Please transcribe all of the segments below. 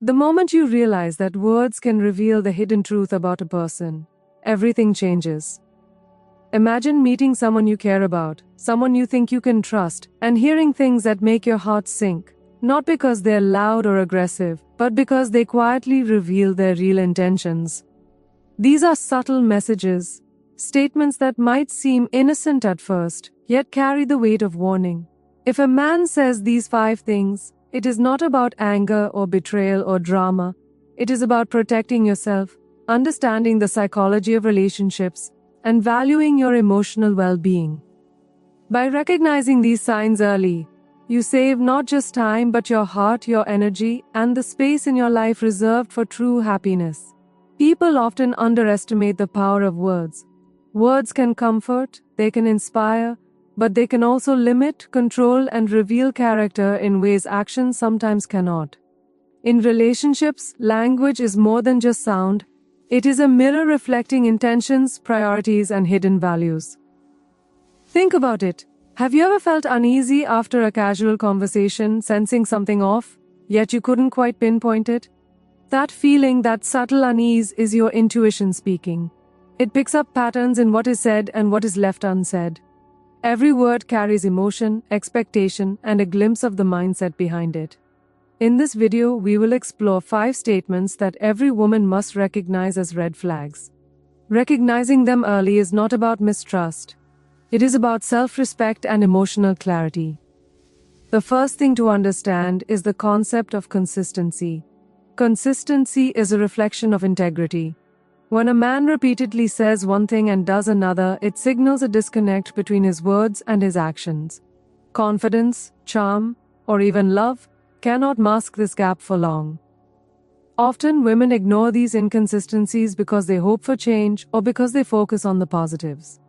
The moment you realize that words can reveal the hidden truth about a person, everything changes. Imagine meeting someone you care about, someone you think you can trust, and hearing things that make your heart sink, not because they're loud or aggressive, but because they quietly reveal their real intentions. These are subtle messages, statements that might seem innocent at first, yet carry the weight of warning. If a man says these 5 things, it is not about anger or betrayal or drama. It is about protecting yourself, understanding the psychology of relationships, and valuing your emotional well-being. By recognizing these signs early, you save not just time but your heart, your energy, and the space in your life reserved for true happiness. People often underestimate the power of words. Words can comfort, they can inspire, but they can also limit, control, and reveal character in ways actions sometimes cannot. In relationships, language is more than just sound. It is a mirror reflecting intentions, priorities, and hidden values. Think about it. Have you ever felt uneasy after a casual conversation, sensing something off, yet you couldn't quite pinpoint it? That feeling, that subtle unease, is your intuition speaking. It picks up patterns in what is said and what is left unsaid. Every word carries emotion, expectation, and a glimpse of the mindset behind it. In this video, we will explore 5 statements that every woman must recognize as red flags. Recognizing them early is not about mistrust. It is about self-respect and emotional clarity. The first thing to understand is the concept of consistency. Consistency is a reflection of integrity. When a man repeatedly says one thing and does another, it signals a disconnect between his words and his actions. Confidence, charm, or even love cannot mask this gap for long. Often, women ignore these inconsistencies because they hope for change or because they focus on the positives.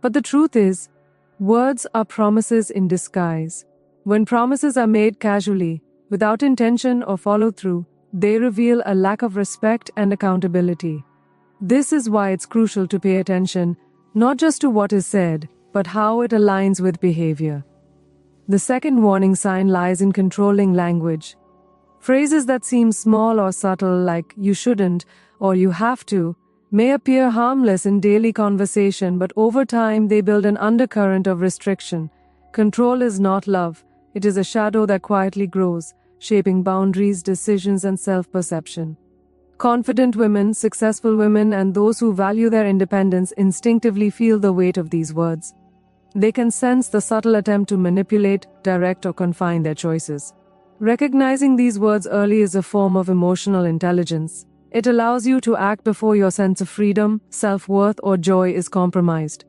But the truth is, words are promises in disguise. When promises are made casually, without intention or follow-through, they reveal a lack of respect and accountability. This is why it's crucial to pay attention, not just to what is said, but how it aligns with behavior. The second warning sign lies in controlling language. Phrases that seem small or subtle, like "you shouldn't" or "you have to," may appear harmless in daily conversation, but over time they build an undercurrent of restriction. Control is not love. It is a shadow that quietly grows, shaping boundaries, decisions, and self-perception. Confident women, successful women, and those who value their independence instinctively feel the weight of these words. They can sense the subtle attempt to manipulate, direct, or confine their choices. Recognizing these words early is a form of emotional intelligence. It allows you to act before your sense of freedom, self-worth, or joy is compromised.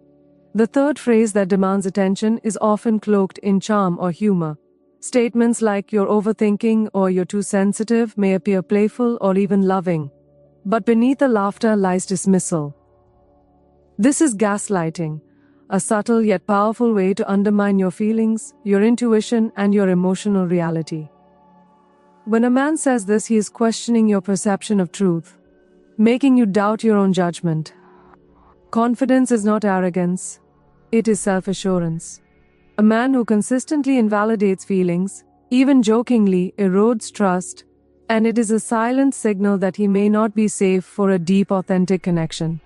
The third phrase that demands attention is often cloaked in charm or humor. Statements like "you're overthinking" or "you're too sensitive" may appear playful or even loving. But beneath the laughter lies dismissal. This is gaslighting, a subtle yet powerful way to undermine your feelings, your intuition, and your emotional reality. When a man says this, he is questioning your perception of truth, making you doubt your own judgment. Confidence is not arrogance, it is self-assurance. A man who consistently invalidates feelings, even jokingly, erodes trust, and it is a silent signal that he may not be safe for a deep, authentic connection.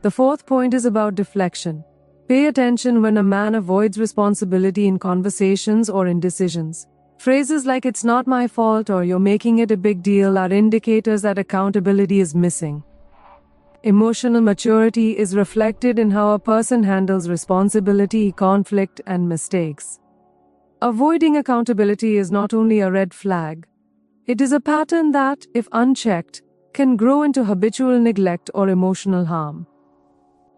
The fourth point is about deflection. Pay attention when a man avoids responsibility in conversations or in decisions. Phrases like "it's not my fault" or "you're making it a big deal" are indicators that accountability is missing. Emotional maturity is reflected in how a person handles responsibility, conflict, and mistakes. Avoiding accountability is not only a red flag, it is a pattern that, if unchecked, can grow into habitual neglect or emotional harm.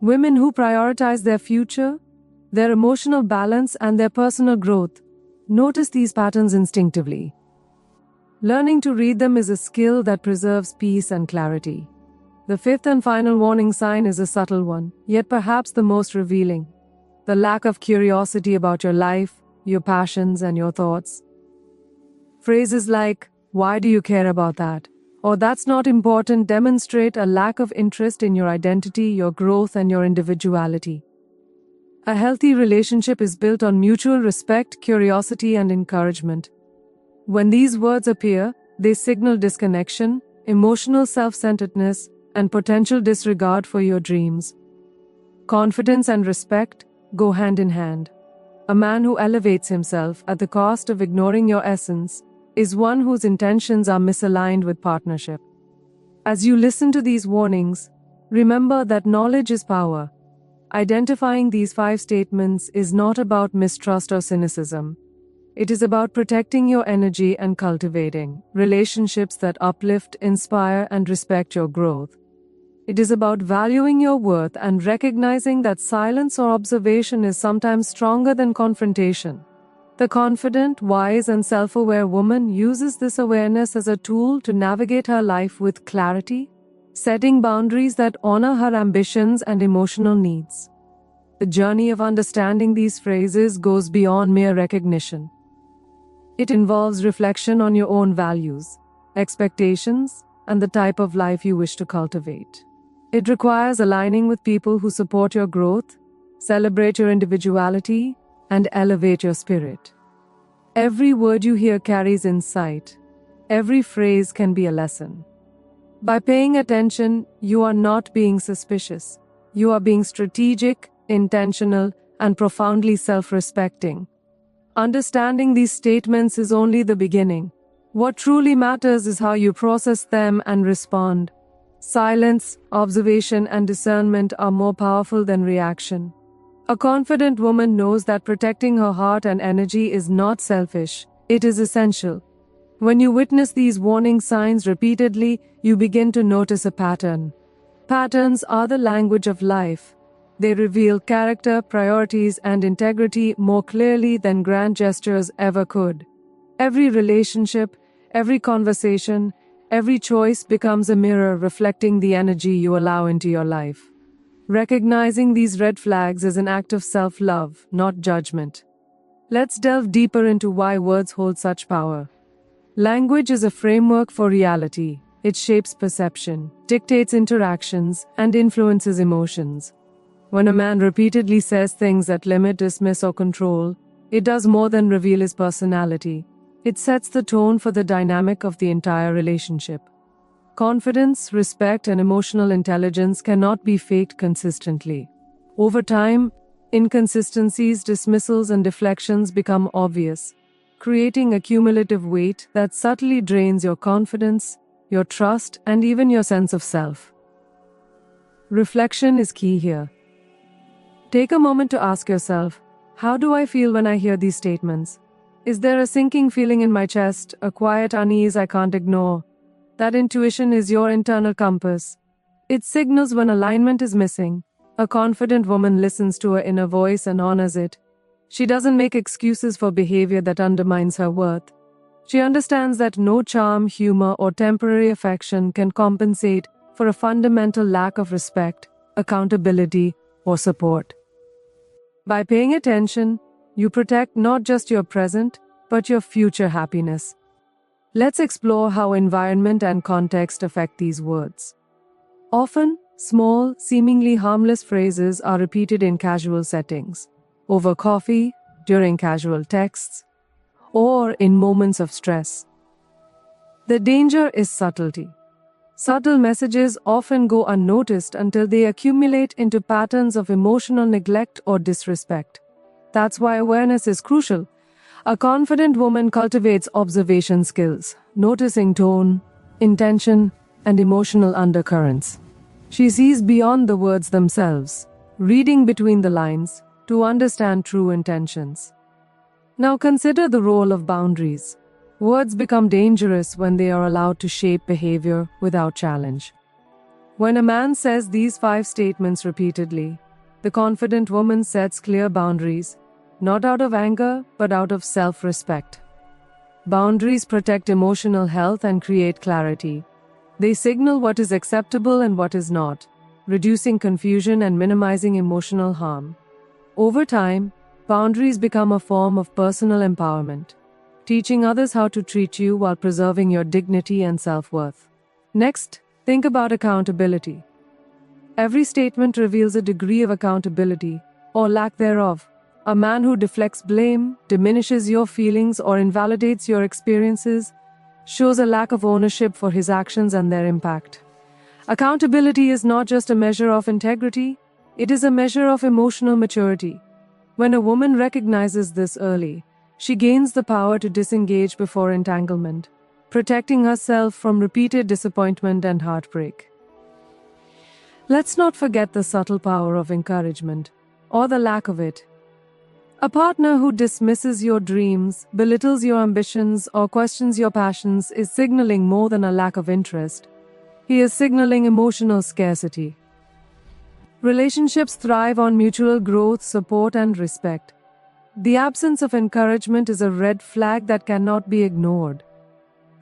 Women who prioritize their future, their emotional balance, and their personal growth notice these patterns instinctively. Learning to read them is a skill that preserves peace and clarity. The fifth and final warning sign is a subtle one, yet perhaps the most revealing: the lack of curiosity about your life, your passions, and your thoughts. Phrases like "why do you care about that?" or "that's not important" demonstrate a lack of interest in your identity, your growth, and your individuality. A healthy relationship is built on mutual respect, curiosity, and encouragement. When these words appear, They signal disconnection, emotional self-centeredness, and potential disregard for your dreams. Confidence and respect go hand in hand. A man who elevates himself at the cost of ignoring your essence is one whose intentions are misaligned with partnership. As you listen to these warnings, remember that knowledge is power. Identifying these 5 statements is not about mistrust or cynicism. It is about protecting your energy and cultivating relationships that uplift, inspire, and respect your growth. It is about valuing your worth and recognizing that silence or observation is sometimes stronger than confrontation. The confident, wise, and self-aware woman uses this awareness as a tool to navigate her life with clarity, setting boundaries that honor her ambitions and emotional needs. The journey of understanding these phrases goes beyond mere recognition. It involves reflection on your own values, expectations, and the type of life you wish to cultivate. It requires aligning with people who support your growth, celebrate your individuality, and elevate your spirit. Every word you hear carries insight. Every phrase can be a lesson. By paying attention, you are not being suspicious. You are being strategic, intentional, and profoundly self-respecting. Understanding these statements is only the beginning. What truly matters is how you process them and respond. Silence, observation, and discernment are more powerful than reaction. A confident woman knows that protecting her heart and energy is not selfish, it is essential. When you witness these warning signs repeatedly, you begin to notice a pattern. Patterns are the language of life. They reveal character, priorities, and integrity more clearly than grand gestures ever could. Every relationship, every conversation, every choice becomes a mirror reflecting the energy you allow into your life. Recognizing these red flags is an act of self-love, not judgment. Let's delve deeper into why words hold such power. Language is a framework for reality. It shapes perception, dictates interactions, and influences emotions. When a man repeatedly says things that limit, dismiss, or control, it does more than reveal his personality. It sets the tone for the dynamic of the entire relationship. Confidence, respect, and emotional intelligence cannot be faked consistently. Over time, inconsistencies, dismissals, and deflections become obvious, creating a cumulative weight that subtly drains your confidence, your trust, and even your sense of self. Reflection is key here. Take a moment to ask yourself, how do I feel when I hear these statements? Is there a sinking feeling in my chest, a quiet unease I can't ignore? That intuition is your internal compass. It signals when alignment is missing. A confident woman listens to her inner voice and honors it. She doesn't make excuses for behavior that undermines her worth. She understands that no charm, humor, or temporary affection can compensate for a fundamental lack of respect, accountability, or support. By paying attention, you protect not just your present, but your future happiness. Let's explore how environment and context affect these words. Often, small, seemingly harmless phrases are repeated in casual settings, over coffee, during casual texts, or in moments of stress. The danger is subtlety. Subtle messages often go unnoticed until they accumulate into patterns of emotional neglect or disrespect. That's why awareness is crucial. A confident woman cultivates observation skills, noticing tone, intention, and emotional undercurrents. She sees beyond the words themselves, reading between the lines to understand true intentions. Now consider the role of boundaries. Words become dangerous when they are allowed to shape behavior without challenge. When a man says these 5 statements repeatedly, the confident woman sets clear boundaries, not out of anger, but out of self-respect. Boundaries protect emotional health and create clarity. They signal what is acceptable and what is not, reducing confusion and minimizing emotional harm. Over time, boundaries become a form of personal empowerment, teaching others how to treat you while preserving your dignity and self-worth. Next, think about accountability. Every statement reveals a degree of accountability, or lack thereof. A man who deflects blame, diminishes your feelings, or invalidates your experiences shows a lack of ownership for his actions and their impact. Accountability is not just a measure of integrity, it is a measure of emotional maturity. When a woman recognizes this early, she gains the power to disengage before entanglement, protecting herself from repeated disappointment and heartbreak. Let's not forget the subtle power of encouragement, or the lack of it. A partner who dismisses your dreams, belittles your ambitions, or questions your passions is signaling more than a lack of interest. He is signaling emotional scarcity. Relationships thrive on mutual growth, support, and respect. The absence of encouragement is a red flag that cannot be ignored.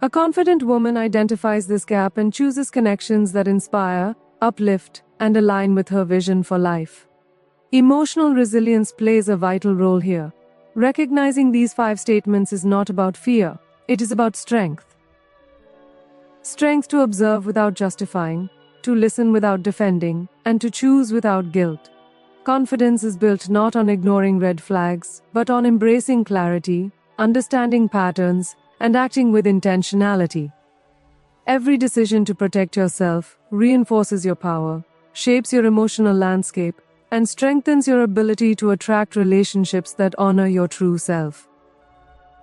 A confident woman identifies this gap and chooses connections that inspire, uplift, and align with her vision for life. Emotional resilience plays a vital role here. Recognizing these 5 statements is not about fear, it is about strength. Strength to observe without justifying, to listen without defending, and to choose without guilt. Confidence is built not on ignoring red flags, but on embracing clarity, understanding patterns, and acting with intentionality. Every decision to protect yourself reinforces your power, shapes your emotional landscape, and strengthens your ability to attract relationships that honor your true self.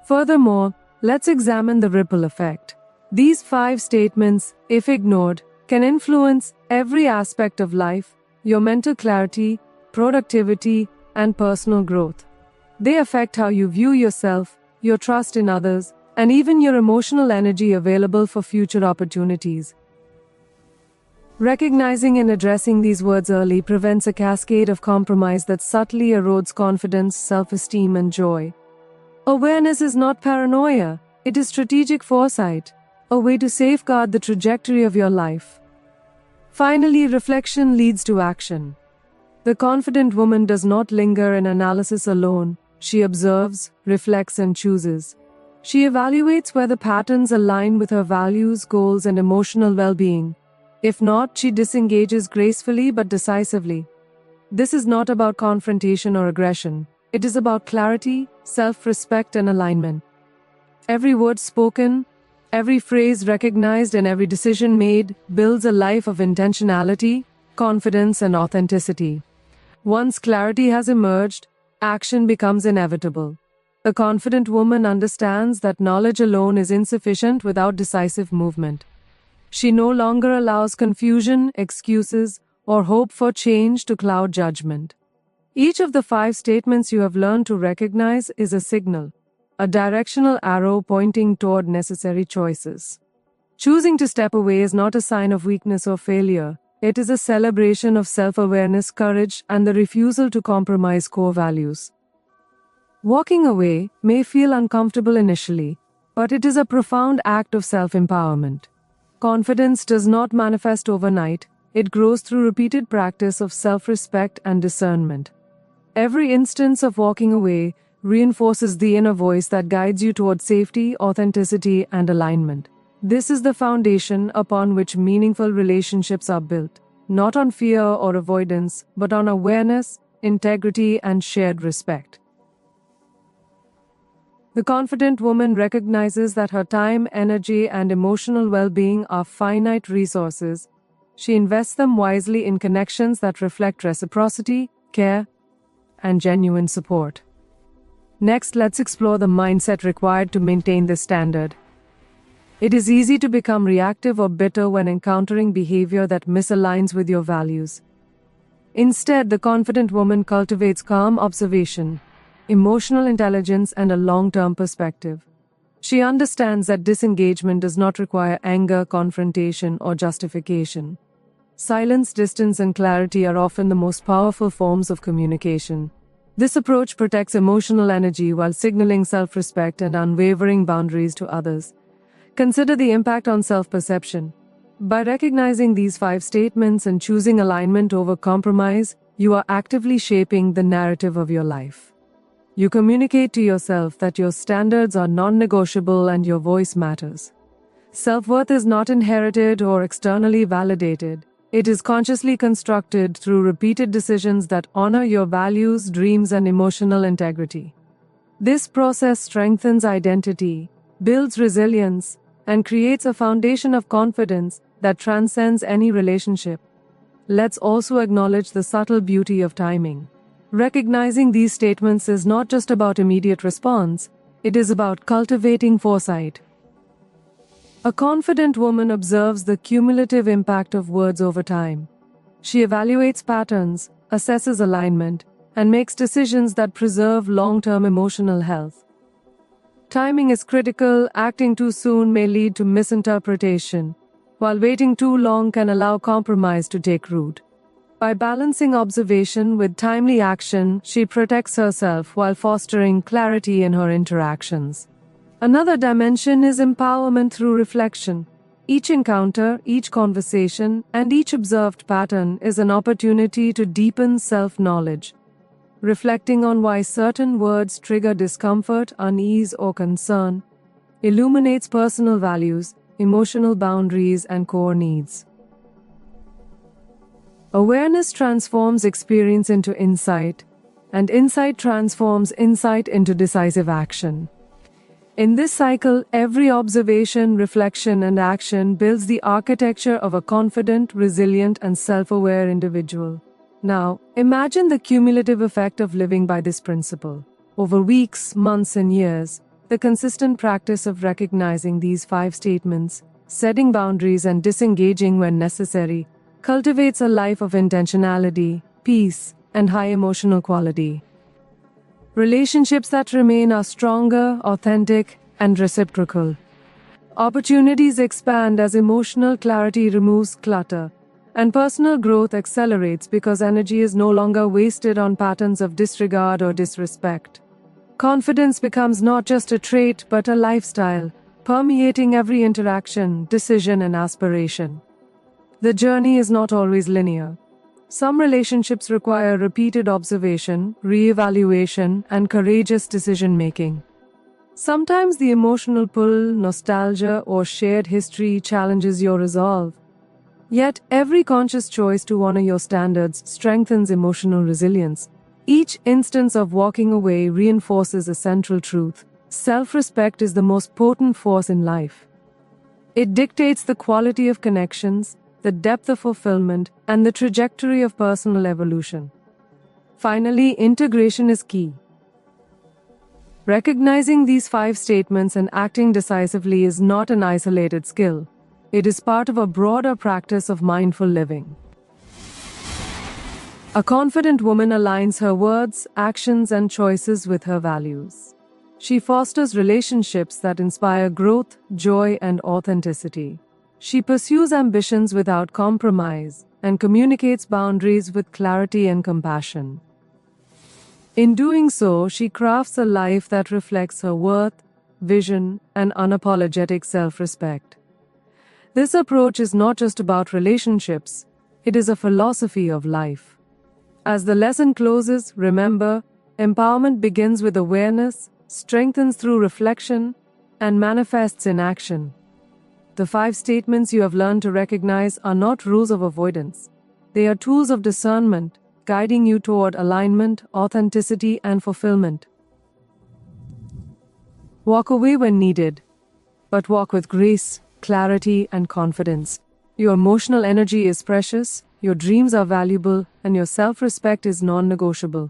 Furthermore, let's examine the ripple effect. These 5 statements, if ignored, can influence every aspect of life: your mental clarity, productivity, and personal growth. They affect how you view yourself, your trust in others, and even your emotional energy available for future opportunities. Recognizing and addressing these words early prevents a cascade of compromise that subtly erodes confidence, self-esteem, and joy. Awareness is not paranoia, it is strategic foresight, a way to safeguard the trajectory of your life. Finally, reflection leads to action. The confident woman does not linger in analysis alone, she observes, reflects, and chooses. She evaluates whether patterns align with her values, goals, and emotional well-being. If not, she disengages gracefully but decisively. This is not about confrontation or aggression. It is about clarity, self-respect, and alignment. Every word spoken, every phrase recognized, and every decision made builds a life of intentionality, confidence, and authenticity. Once clarity has emerged, action becomes inevitable. A confident woman understands that knowledge alone is insufficient without decisive movement. She no longer allows confusion, excuses, or hope for change to cloud judgment. Each of the 5 statements you have learned to recognize is a signal, a directional arrow pointing toward necessary choices. Choosing to step away is not a sign of weakness or failure. It is a celebration of self-awareness, courage, and the refusal to compromise core values. Walking away may feel uncomfortable initially, but it is a profound act of self-empowerment. Confidence does not manifest overnight, it grows through repeated practice of self-respect and discernment. Every instance of walking away reinforces the inner voice that guides you toward safety, authenticity, and alignment. This is the foundation upon which meaningful relationships are built, not on fear or avoidance, but on awareness, integrity, and shared respect. The confident woman recognizes that her time, energy, and emotional well-being are finite resources. She invests them wisely in connections that reflect reciprocity, care, and genuine support. Next, let's explore the mindset required to maintain this standard. It is easy to become reactive or bitter when encountering behavior that misaligns with your values. Instead, the confident woman cultivates calm observation, emotional intelligence, and a long-term perspective. She understands that disengagement does not require anger, confrontation, or justification. Silence, distance, and clarity are often the most powerful forms of communication. This approach protects emotional energy while signaling self-respect and unwavering boundaries to others. Consider the impact on self-perception. By recognizing these 5 statements and choosing alignment over compromise, you are actively shaping the narrative of your life. You communicate to yourself that your standards are non-negotiable and your voice matters. Self-worth is not inherited or externally validated. It is consciously constructed through repeated decisions that honor your values, dreams, and emotional integrity. This process strengthens identity, builds resilience, and creates a foundation of confidence that transcends any relationship. Let's also acknowledge the subtle beauty of timing. Recognizing these statements is not just about immediate response, it is about cultivating foresight. A confident woman observes the cumulative impact of words over time. She evaluates patterns, assesses alignment, and makes decisions that preserve long-term emotional health. Timing is critical. Acting too soon may lead to misinterpretation, while waiting too long can allow compromise to take root. By balancing observation with timely action, she protects herself while fostering clarity in her interactions. Another dimension is empowerment through reflection. Each encounter, each conversation, and each observed pattern is an opportunity to deepen self-knowledge. Reflecting on why certain words trigger discomfort, unease, or concern illuminates personal values, emotional boundaries, and core needs. Awareness transforms experience into insight, and insight transforms insight into decisive action. In this cycle, every observation, reflection, and action builds the architecture of a confident, resilient, and self-aware individual. Now, imagine the cumulative effect of living by this principle. Over weeks, months, and years, the consistent practice of recognizing these 5 statements, setting boundaries, and disengaging when necessary, cultivates a life of intentionality, peace, and high emotional quality. Relationships that remain are stronger, authentic, and reciprocal. Opportunities expand as emotional clarity removes clutter, and personal growth accelerates because energy is no longer wasted on patterns of disregard or disrespect. Confidence becomes not just a trait but a lifestyle, permeating every interaction, decision, and aspiration. The journey is not always linear. Some relationships require repeated observation, re-evaluation, and courageous decision-making. Sometimes the emotional pull, nostalgia, or shared history challenges your resolve. Yet, every conscious choice to honor your standards strengthens emotional resilience. Each instance of walking away reinforces a central truth: self-respect is the most potent force in life. It dictates the quality of connections, the depth of fulfillment, and the trajectory of personal evolution. Finally, integration is key. Recognizing these 5 statements and acting decisively is not an isolated skill. It is part of a broader practice of mindful living. A confident woman aligns her words, actions, and choices with her values. She fosters relationships that inspire growth, joy, and authenticity. She pursues ambitions without compromise and communicates boundaries with clarity and compassion. In doing so, she crafts a life that reflects her worth, vision, and unapologetic self-respect. This approach is not just about relationships, it is a philosophy of life. As the lesson closes, remember, empowerment begins with awareness, strengthens through reflection, and manifests in action. The 5 statements you have learned to recognize are not rules of avoidance. They are tools of discernment, guiding you toward alignment, authenticity, and fulfillment. Walk away when needed, but walk with grace, clarity, and confidence. Your emotional energy is precious, your dreams are valuable, and your self-respect is non-negotiable.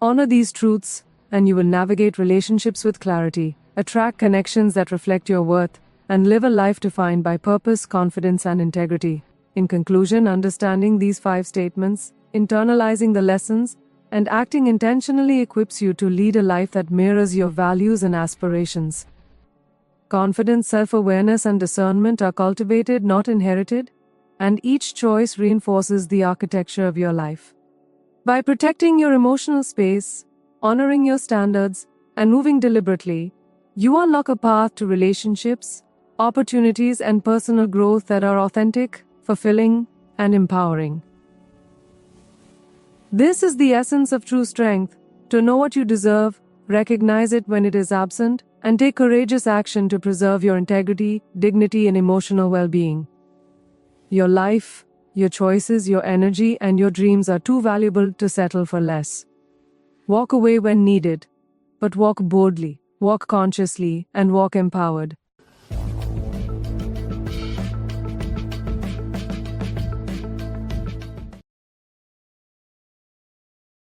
Honor these truths, and you will navigate relationships with clarity, attract connections that reflect your worth, and live a life defined by purpose, confidence, and integrity. In conclusion, understanding these 5 statements, internalizing the lessons, and acting intentionally equips you to lead a life that mirrors your values and aspirations. Confidence, self-awareness, and discernment are cultivated, not inherited, and each choice reinforces the architecture of your life. By protecting your emotional space, honoring your standards, and moving deliberately, you unlock a path to relationships, opportunities, and personal growth that are authentic, fulfilling, and empowering. This is the essence of true strength: to know what you deserve, recognize it when it is absent, and take courageous action to preserve your integrity, dignity, and emotional well-being. Your life, your choices, your energy, and your dreams are too valuable to settle for less. Walk away when needed, but walk boldly, walk consciously, and walk empowered.